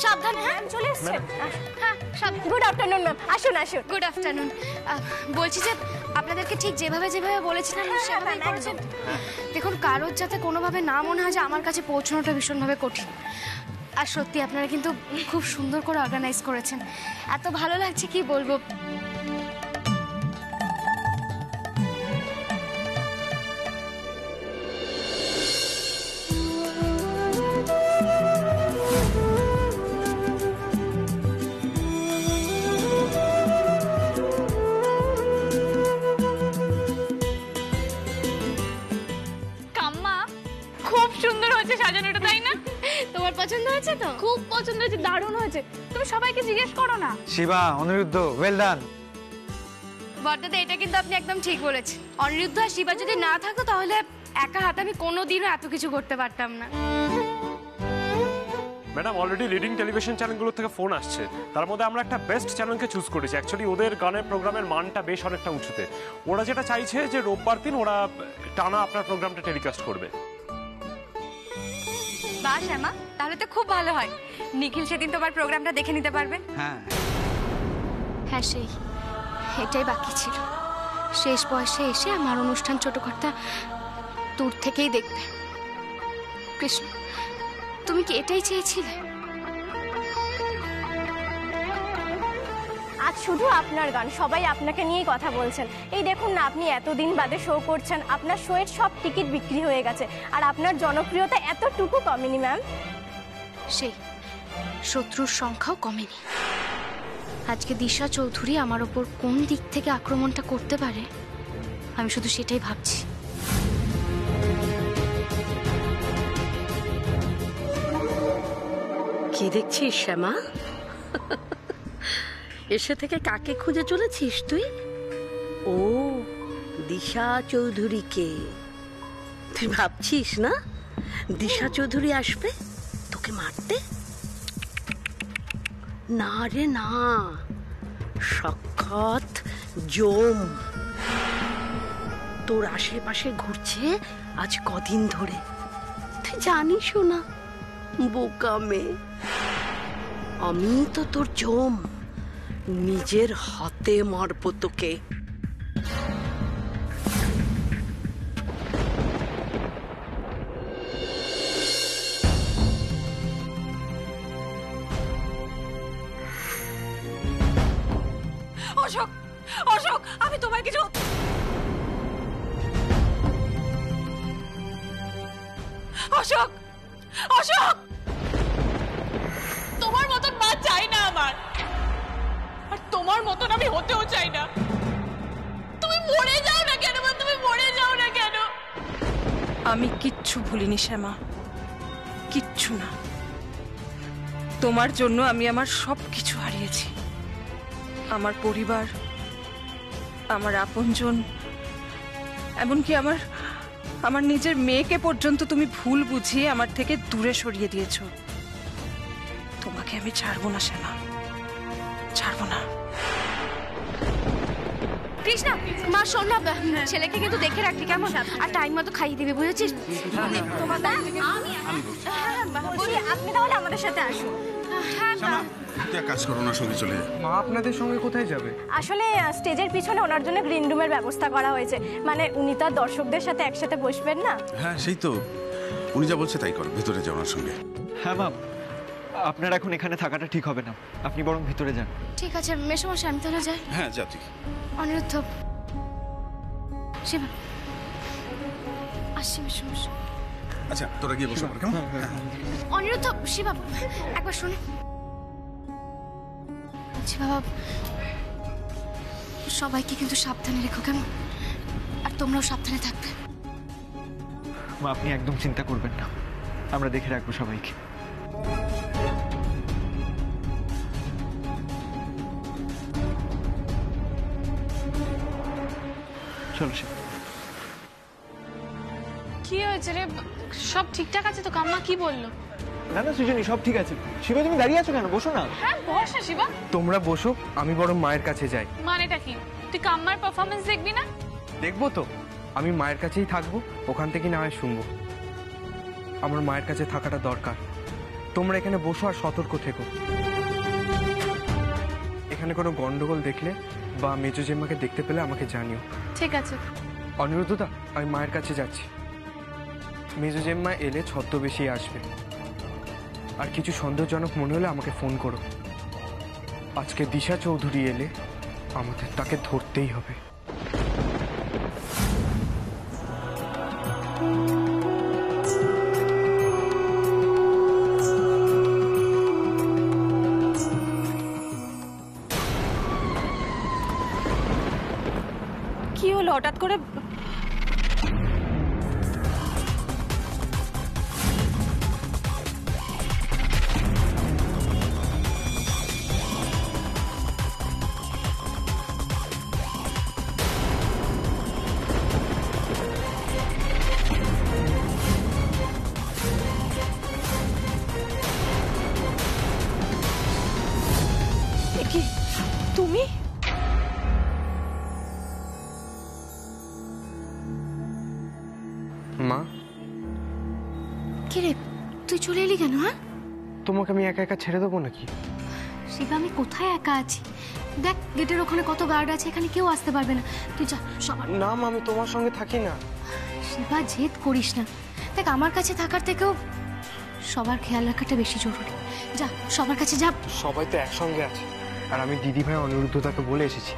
সাবধানে। হ্যাঁ চলে এসেছে। হ্যাঁ গুড আফটারনুন ম্যাম। আসুন আসুন। Good afternoon. বলছি যে আপনাদেরকে ঠিক যেভাবে বলেছিলাম সেভাবেই করেছেন। দেখুন কারোর যাতে কোনোভাবে না মনে হয় যে আমার কাছে পৌঁছানোটা ভীষণভাবে কঠিন। আর সত্যি আপনারা কিন্তু খুব সুন্দর করে অর্গানাইজ করেছেন, এত ভালো লাগছে কি বলবো। সাজানোটা তাই না? তোমার পছন্দ হয়েছে তো? খুব পছন্দ হয়েছে, দারুণ হয়েছে। তুমি সবাইকে জিজ্ঞেস করো না। Shiva, Aniruddha, well done. বড়দাদা এটা কিন্তু আপনি একদম ঠিক বলেছেন। অনিরুদ্ধ আর শিবা যদি না থাকতো তাহলে একা হাতে আমি কোনোদিনও এত কিছু করতে পারতাম না। ম্যাডাম অলরেডি লিডিং টেলিভিশন চ্যানেলগুলো থেকে ফোন আসছে, তার মধ্যে আমরা একটা বেস্ট চ্যানেলকে চুজ করেছি। অ্যাকচুয়ালি ওদের গানের প্রোগ্রামের মানটা বেশ অনেকটা উঁচুতে। ওরা যেটা চাইছে যে রোববার দিন ওরা টানা আপনার প্রোগ্রামটা টেলিকাস্ট করবে। বাহ শ্যামা, তাহলে তো খুব ভালো হয়। নিখিল সেদিন তোমার প্রোগ্রামটা দেখে নিতে পারবে। হ্যাঁ হ্যাঁ সেই এটাই বাকি ছিল। শেষ বয়সে এসে আমার অনুষ্ঠান ছোটখাটো দূর থেকেই দেখবে। কৃষ্ণ, তুমি কি এটাই চেয়েছিলে? আজ শুধু আপনার গান, সবাই আপনাকে নিয়েই কথা বলছেন। এই দেখুন না, আপনি এতদিন বাদে শো করছেন, আপনার শোয়ের সব টিকিট বিক্রি হয়ে গেছে, আর আপনার জনপ্রিয়তা এতটুকু কমেনি ম্যাম। সেই শত্রুর সংখ্যাও কমেনি। আজকে দিশা চৌধুরী আমার ওপর কোন দিক থেকে আক্রমণটা করতে পারে আমি শুধু সেটাই ভাবছি। কি দেখছিস শ্যামা? এসে থেকে কাকে খুঁজে চলেছিস তুই? ও দিশা চৌধুরীকে। তুই ভাবছিস না দিশা চৌধুরী আসবে তোকে মারতে? না রে না, সাক্ষাৎ জম তোর আশেপাশে ঘুরছে আজ কদিন ধরে। তুই জানিসও না বোকা মেয়ে, আমি তো তোর জম, নিজের হাতে মারবো তোকে। অশোক, অশোক, আমি তোমায় কিছু অশোক, অশোক, তোমার মতন মা চাই না আমার, আর তোমার মতন আমি হতেও চাই না। তুমি মরে যাও না কেন মা, তুমি মরে যাও না কেন? আমি কিচ্ছু ভুলিনি শ্যামা, কিচ্ছু না। তোমার জন্য আমি আমার সব কিছু হারিয়েছি, আমার পরিবার, আমার আপনজন, এমনকি আমার নিজের মেয়েকে পর্যন্ত তুমি ভুল বুঝিয়ে আমার থেকে দূরে সরিয়ে দিয়েছো। তোমাকে আমি ছাড়বো না শ্যামা, ছাড়বো না। কৃষ্ণা, মা শোন না, ছেলেকে কিন্তু দেখে রাখবি কেমন, আর টাইম মতো খাইয়ে দিবি, বুঝেছিস? আপনি তাহলে আমাদের সাথে আসুন। কাজ করো না, সঙ্গে চলে যায়। মা আপনাদের সঙ্গে কোথায় যাবে? আসলে স্টেজের পিছনে ওনার জন্য গ্রিন রুমের ব্যবস্থা করা হয়েছে, মানে উনি তো দর্শকদের সাথে একসাথে বসবেন না। হ্যাঁ সেই তো, উনি যা বলছে তাই করো, ভিতরে যাও ওনার সঙ্গে। হ্যাঁ মা, আপনার এখন এখানে থাকাটা ঠিক হবে না, আপনি বরং ভিতরে যান। ঠিক আছে মেসোমশাই, আমি তাহলে যাই। হ্যাঁ যা তুই। অনিরুদ্ধ, শিবা, আসছি মেসোমশাই। আচ্ছা তোরা গিয়ে বসো কেমন? অনিরুদ্ধ, শিবা একবার শুনে। বাবা, সবাইকে কিন্তু সাবধানে রেখো কেমন, আর তোমরাও সাবধানে থাকবে। মা আপনি একদম চিন্তা করবেন না, আমরা দেখে রাখবো সবাইকে। চলো শিবা। কি হয়েছে রে? সব ঠিকঠাক আছে তো? কাম্মা কি বললো? না না সৃজনী, সব ঠিক আছে। শিবা তুমি দাঁড়িয়ে আছো কেন? বসো না। হ্যাঁ বস না শিবা। তোমরা বসো, আমি বরং মায়ের কাছে যাই। মানেটা কি? তুই কাম্মার পারফরমেন্স দেখবি না? দেখবো তো, আমি মায়ের কাছেই থাকবো, ওখান থেকে না হয় শুনবো। আমার মায়ের কাছে থাকাটা দরকার। তোমরা এখানে বসো আর সতর্ক থেকো। এখানে কোনো গন্ডগোল দেখলে বা মেজো জেম্মাকে দেখতে পেলে আমাকে জানিও। ঠিক আছে। অনিরুদ্ধদা, আমি মায়ের কাছে যাচ্ছি। মেজো জেম্মা এলে ছদ্মবেশী আসবে, আর কিছু সন্দেহজনক মনে হলে আমাকে ফোন করো। আজকে দিশা চৌধুরী এলে আমাদের তাকে ধরতেই হবে। কি হলো হঠাৎ করে? কি তুমি? মা, কি রে, তুই চলে এলি কেন? হ্যাঁ, তোমাকে আমি একা একা ছেড়ে দেবো নাকি? শিবা, আমি কোথায় একা আছি? দেখ, গেটের ওখানে কত গার্ড আছে, এখানে কেউ আসতে পারবে না। তুই যা। সবার না মা, আমি তোমার সঙ্গে থাকি না। শিবা, জেদ করিস না। দেখ, আমার কাছে থাকার থেকেও সবার খেয়াল রাখাটা বেশি জরুরি। যা, সবার কাছে যা। সবাই তো একসঙ্গে আছে, আর আমি দিদি ভাই অনিরুদ্ধতাকে বলে এসেছি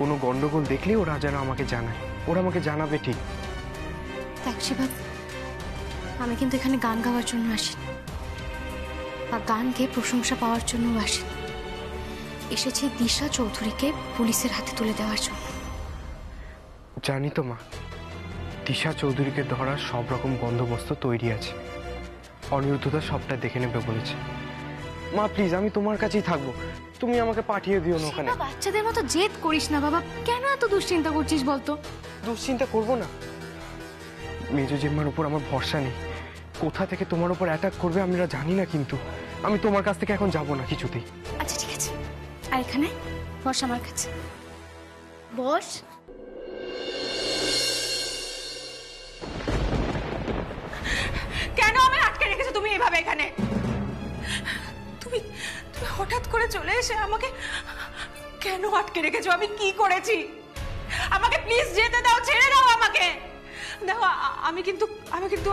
কোনো গন্ডগোল দেখলেই ওরা যেন আমাকে জানায়। ওরা আমাকে জানাবে ঠিক। দেখ শিবা, আমি কিন্তু এখানে গান গাওয়ার জন্য আসিনি, বা গান গেয়ে প্রশংসা পাওয়ার জন্য আসিনি। এসেছি দিশা চৌধুরীকে পুলিশের হাতে তুলে দেওয়ার জন্য। জানি তো মা, দিশা চৌধুরীকে ধরার সব রকম বন্দোবস্ত তৈরি আছে। অনিরুদ্ধতা সবটা দেখে নেবে বলেছে। মা প্লিজ, আমি তোমার কাছেই থাকবো, তুমি আমাকে পাঠিয়ে দিও না ওখানে। বাচ্চাদের মতো জেদ করিস না বাবা। কেন এত দুশ্চিন্তা করছিস বলতো? দুশ্চিন্তা করবো না, মেজো জেম্মার উপর আমার ভরসা নেই। কোথা থেকে তোমার উপর অ্যাটাক করবে আমরা জানি না, কিন্তু আমি তোমার কাছ থেকে এখন যাব না কিছুতেই। আচ্ছা ঠিক আছে, আর এখানে বস আমার কাছে, বস। কেন আমি আটকে রেখেছো তুমি এভাবে এখানে? তুমি তুমি হঠাৎ করে চলে এসে আমাকে কেন আটকে রেখেছো? আমি কি করেছি? আমাকে প্লিজ যেতে দাও, ছেড়ে দাও আমাকে। দেখো, আমি কিন্তু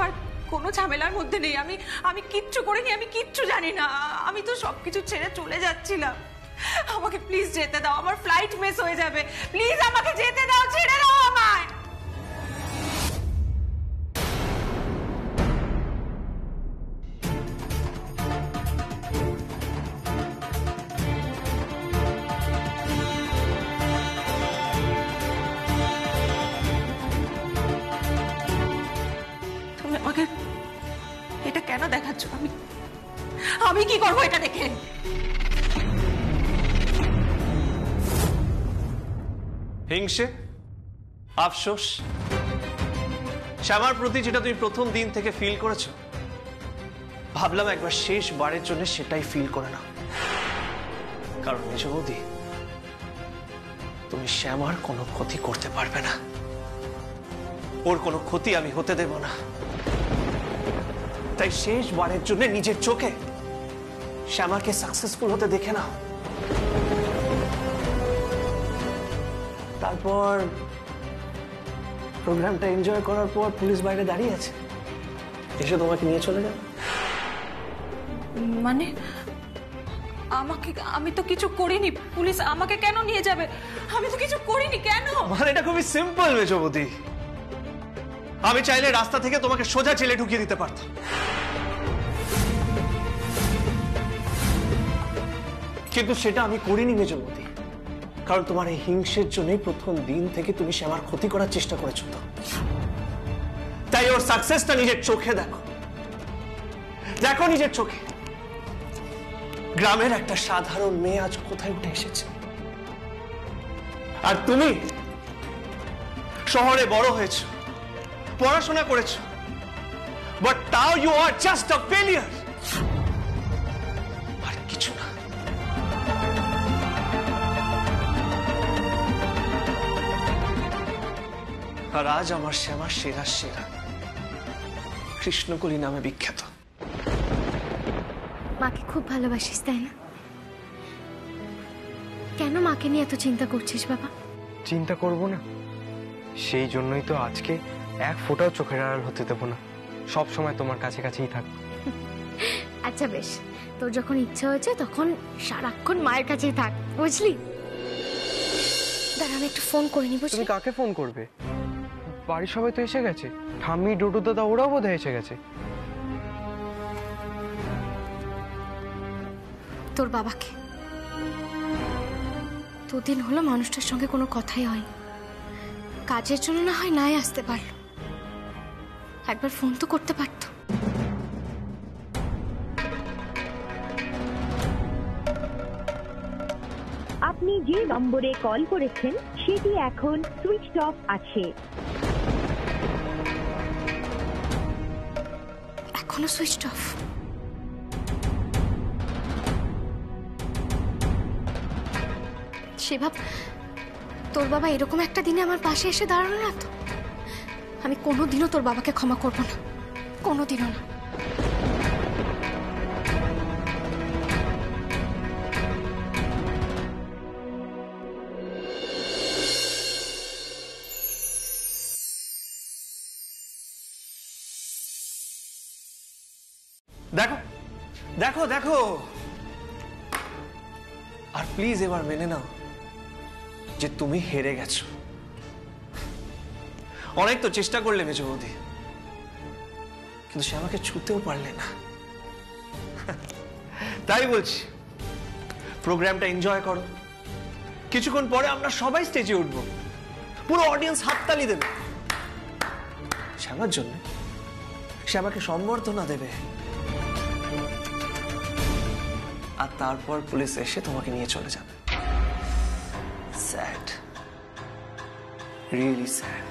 আর কোনো ঝামেলার মধ্যে নেই। আমি কিচ্ছু করিনি, আমি কিচ্ছু জানি না। আমি তো সবকিছু ছেড়ে চলে যাচ্ছিলাম। আমাকে প্লিজ যেতে দাও, আমার ফ্লাইট মিস হয়ে যাবে। প্লিজ আমাকে যেতে দাও, ছেড়ে দাও আমায়। তুমি আমাকে এটা কেন দেখাচ্ছ? আমি কি করবো এটা দেখে? হিংসে, আফসোস, শ্যামার প্রতি যেটা তুমি প্রথম দিন থেকে ফিল করেছো, ভাবলাম একবার শেষবারের জন্য সেটাই ফিল করে নাও। কারণ মেজ বৌদি, তুমি শ্যামার কোনো ক্ষতি করতে পারবে না। ওর কোনো ক্ষতি আমি হতে দেব না। তাই শেষবারের জন্য নিজের চোখে শ্যামাকে সাকসেসফুল হতে দেখে নাও। তারপর প্রোগ্রামটা এনজয় করার পর পুলিশ বাইরে দাঁড়িয়ে আছে, এসে তোমাকে নিয়ে চলে যাবে। মানে আমি তো কিছু করিনি, পুলিশ আমাকে কেন নিয়ে যাবে? আমি তো কিছু করিনি, কেন? মানে এটা খুবই সিম্পল মেজবতী। আমি চাইলে রাস্তা থেকে তোমাকে সোজা জেলে ঢুকিয়ে দিতে পারতাম, কিন্তু সেটা আমি করিনি মেজবতী। কারণ তোমার এই হিংসের জন্যই প্রথম দিন থেকে তুমি শ্যামার ক্ষতি করার চেষ্টা করেছো। তো তাই ওর সাকসেসটা নিজের চোখে দেখো, দেখো নিজের চোখে। গ্রামের একটা সাধারণ মেয়ে আজ কোথায় উঠে এসেছে, আর তুমি শহরে বড় হয়েছো, পড়াশোনা করেছো, but now you are just a failure. আর কিছু না। আর আজ আমার শ্যামা সেরা সেরা, কৃষ্ণকলি নামে বিখ্যাত। মাকে খুব ভালোবাসিস তাই না? কেন মাকে নিয়ে এত চিন্তা করছিস বাবা? চিন্তা করব না, সেই জন্যই তো আজকে এক ফোঁটাও চোখের আড়াল হতে দেবো না, সব সময় তোমার কাছে কাছেই থাকবো। আচ্ছা বেশ, তোর যখন ইচ্ছা হয়েছে তখন সারাক্ষণ মায়ের কাছেই থাক, বুঝলি? দাঁড়া আমি একটু ফোন করে নিব। তুমি কাকে ফোন করবে? বাড়ির সবাই তো এসে গেছে, ঠাম্মি, ডুডু দাদা ওরাও বোধহয় এসে গেছে। তোর বাবাকে। দুদিন হলো মানুষটার সঙ্গে কোনো কথাই হয়, কাজের জন্য না হয় নাই আসতে পারলো, একবার ফোন তো করতে পারতো। আপনি যে নম্বরে কল করেছেন সেটি এখন সুইচড অফ আছে। এখনো সুইচড অফ? সেভাব তোর বাবা এরকম একটা দিনে আমার পাশে এসে দাঁড়ানো না তো? আমি কোনোদিনও তোর বাবাকে ক্ষমা করব না, কোনোদিনও না। দেখো দেখো দেখো, আর প্লিজ এবার মেনে নাও যে তুমি হেরে গেছো। অনেক তো চেষ্টা করলে মেজো বৌদি, কিন্তু সে আমাকে ছুতেও পারলে না। তাই বলছি, প্রোগ্রামটা এনজয় করো, কিছুক্ষণ পরে আমরা সবাই স্টেজে উঠবো, পুরো অডিয়েন্স হাততালি দেবে শ্যামার জন্য, শ্যামাকে সম্বর্ধনা দেবে, আর তারপর পুলিশ এসে তোমাকে নিয়ে চলে যাবে। Sad, really sad.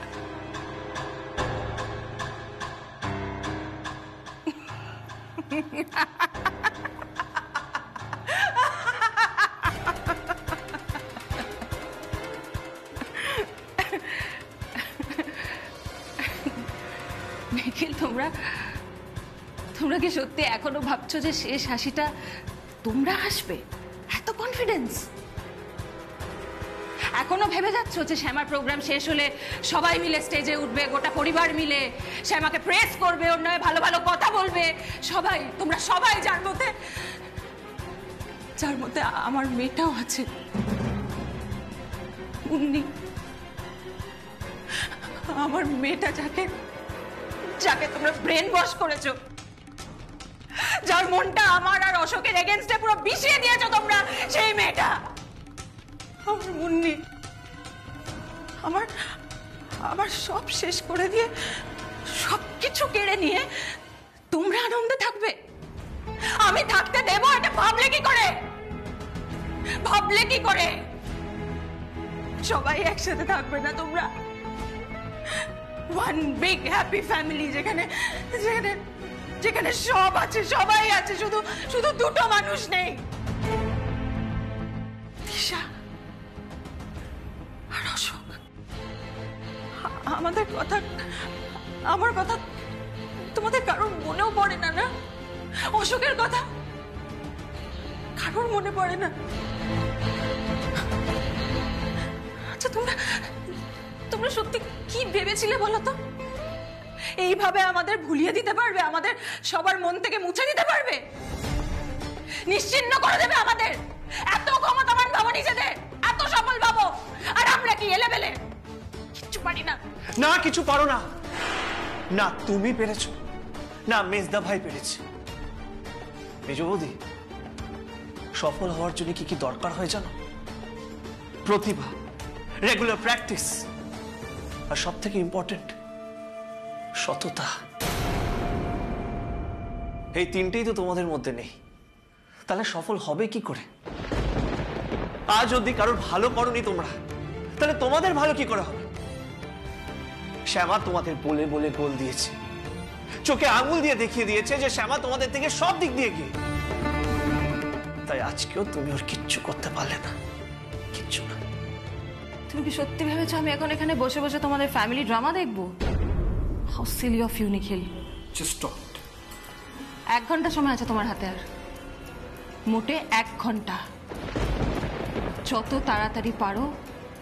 নিখিল, তোমরা কি সত্যি এখনো ভাবছো যে শেষ হাসিটা তোমরা হাসবে? এত কনফিডেন্স? এখনো ভেবে যাচ্ছ যে শ্যামার প্রোগ্রাম শেষ হলে সবাই মিলে স্টেজে উঠবে, গোটা পরিবার মিলে শ্যামাকে প্রেস করবে, ওর নামে ভালো ভালো কথা বলবে সবাই, তোমরা সবাই, যার মধ্যে আমার মেয়েটাও আছে, উন্নি, আমার মেয়েটা, যাকে তোমরা ব্রেন ওয়াশ করেছো, যার মনটা আমার আর অশোকের এগেইনস্টে পুরো বিষিয়ে দিয়েছো তোমরা, সেই মেয়েটা আমার মুন্নি, আমার সব শেষ করে দিয়ে, সবকিছু কেড়ে নিয়ে তোমরা আনন্দে থাকবে, আমি থাকতে দেবো? এটা ভাবলে কি করে? সবাই একসাথে থাকবে না তোমরা? ওয়ান বিগ হ্যাপি ফ্যামিলি, যেখানে সব আছে, সবাই আছে, শুধু দুটো মানুষ নেই, দিশা আর অশোক। আমার কথা তোমাদের কারোর মনেও পড়ে না? না, অশোকের কথা কারোর মনে পড়ে না? আচ্ছা, তোমরা সত্যি কি ভেবেছিলে বলো তো? এইভাবে আমাদের ভুলিয়ে দিতে পারবে? আমাদের সবার মন থেকে মুছে দিতে পারবে? নিশ্চিহ্ন করে দেবে আমাদের? এত ক্ষমতাবান ভাবো নিজেদের, এত সফল ভাবো, আর আমরা কি এলেবেলে? কিচ্ছু পারি না। না, কিছু পারো না। না তুমি পেরেছো, না মেজদা ভাই পেরেছে। মেজো বৌদি, সফল হওয়ার জন্য কি দরকার হয় জানো? প্রতিভা, রেগুলার প্র্যাকটিস, আর সব থেকে ইম্পর্টেন্ট সততা। এই তিনটেই তো তোমাদের মধ্যে নেই, তাহলে সফল হবে কি করে? আজ অব্দি কারোর ভালো করনি তোমরা, তাহলে তোমাদের ভালো কি করে হবে? শ্যামা তোমাদের বলে বলে গোল দিয়েছে, চোখে আঙুল দিয়ে দেখিয়ে দিয়েছে যে শ্যামা তোমাদের থেকে সব দিক দিয়ে এগিয়ে। তাই আজকেও তুমি ওর কিচ্ছু করতে পারলে না, কিচ্ছু না। তুমি কি সত্যি ভেবেছো আমি এখন এখানে বসে বসে তোমাদের ফ্যামিলি ড্রামা দেখবো? How silly of you Nikhil. Just stop. 1 ঘন্টা সময় আছে তোমার হাতে, আর মোটে 1 ঘন্টা। যত তাড়াতাড়ি পারো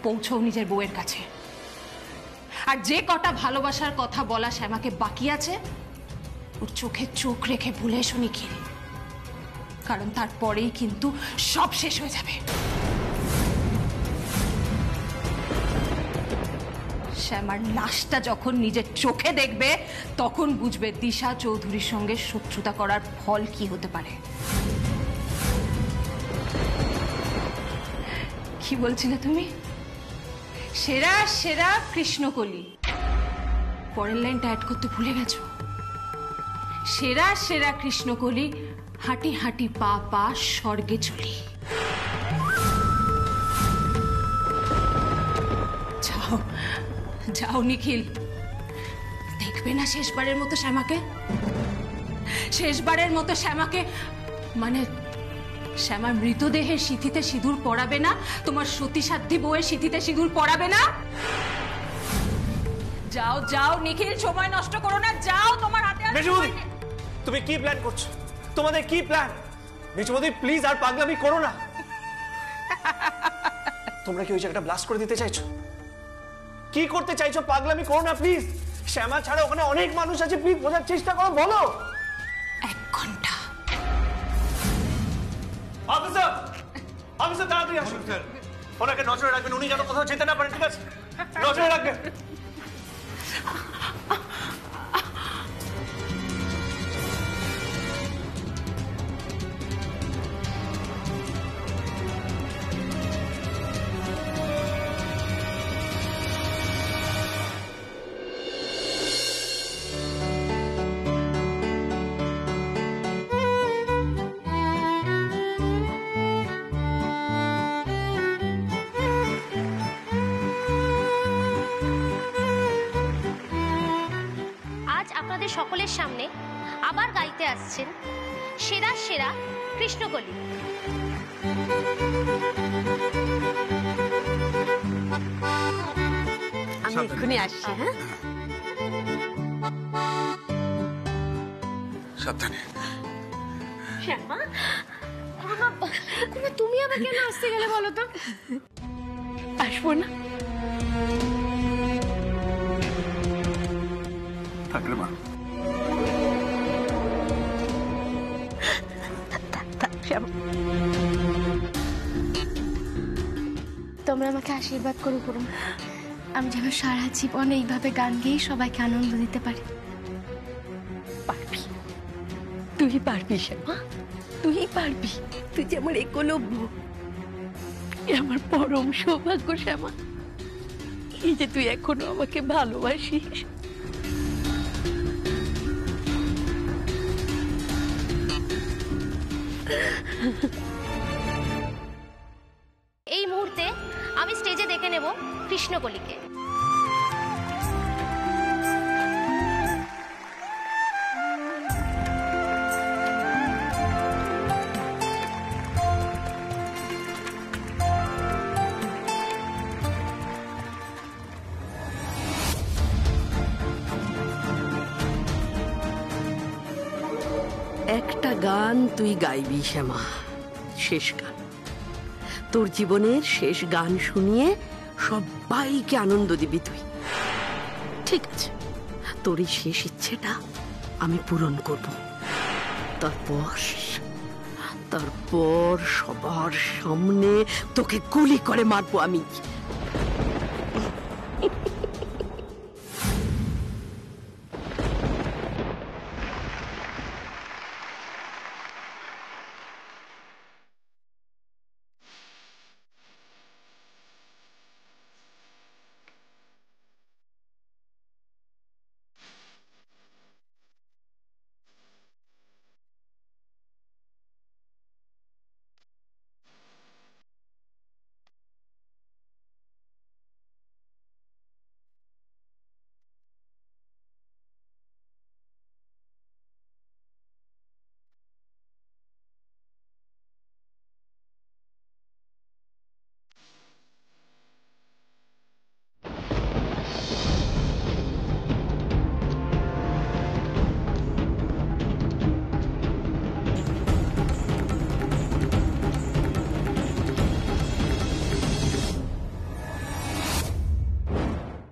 পৌঁছও নিজের বউয়ের কাছে। আর যে কটা ভালোবাসার কথা বলা শ্যামাকে বাকি আছে, ওর চোখে চোখ রেখে ভুলে এসো নিখিল, কারণ তারপরেই কিন্তু সব শেষ হয়ে যাবে। শ্যামার লাশটা যখন নিজের চোখে দেখবে তখন বুঝবে দিশা চৌধুরীর সঙ্গে শত্রুতা করার ফল কি হতে পারে। কি বলছিলে তুমি? সেরা সেরা কৃষ্ণকলি। পরের লাইনটা অ্যাড করতে ভুলে গেছো। সেরা সেরা কৃষ্ণকলি, হাঁটি হাঁটি পা পা স্বর্গে চলি। যাও যাও নিখিল, দেখবে না শেষবারের মতো শ্যামাকে? শেষবারের মতো শ্যামাকে, মানে শ্যামার মৃতদেহের সিঁথিতে সিঁদুর পরাবে না? তোমার সতীসাধ্যী বউয়ের সিঁথিতে সিঁদুর পরাবে না? যাও যাও নিখিল, সময় নষ্ট করো না, যাও। তোমার হাতে আর মেজবৌদি, তুমি কি প্ল্যান করছো? তোমাদের কি প্ল্যান? মেজবৌদি প্লিজ আর পাগলামি করো না। তোমরা কি ওই জায়গাটা ব্লাস্ট করে দিতে চাইছো? কি করতে চাইছো? পাগলামি করো না প্লিজ। শ্যামা ছাড়া ওখানে অনেক মানুষ আছে, প্লিজ বোঝার চেষ্টা করো, বলো। 1 ঘন্টা। অফিসার, অফিসার তাড়াতাড়ি আসুন। ওনাকে নজরে রাখবেন, উনি যেন কোথাও যেতে না পারেন, ঠিক আছে? নজরে রাখবেন। আপনাদের সকলের সামনে আবার গাইতে আসছেন সেরা সেরা কৃষ্ণকলি। আমি এক্ষুনি আসছি। হ্যাঁ, সাবধানে। শ্যামা, তুমি আবার কেন আসতে গেলে বলো তো? আসবো না? থাকলে মা। তোমরা আমাকে আশীর্বাদ করো করুন, আমি যেন সারা জীবন এইভাবে গান গেয়ে সবাইকে আনন্দ দিতে পারি। পারবি, তুই পারবি শ্যামা, তুই পারবি। তুই যে আমার একলব্য, আমার পরম সৌভাগ্য শ্যামা। এই যে তুই এখনো আমাকে ভালোবাসিস। এই মুহূর্তে আমি স্টেজে দেখে নেব কৃষ্ণকলিকে। একটা গান তুই গাইবি শ্যামা, শেষ গান, তোর জীবনের শেষ গান শুনিয়ে সবাইকে আনন্দ দিবি তুই। ঠিক আছে, তোর এই শেষ ইচ্ছেটা আমি পূরণ করব। তারপর সবার সামনে তোকে গুলি করে মারবো আমি।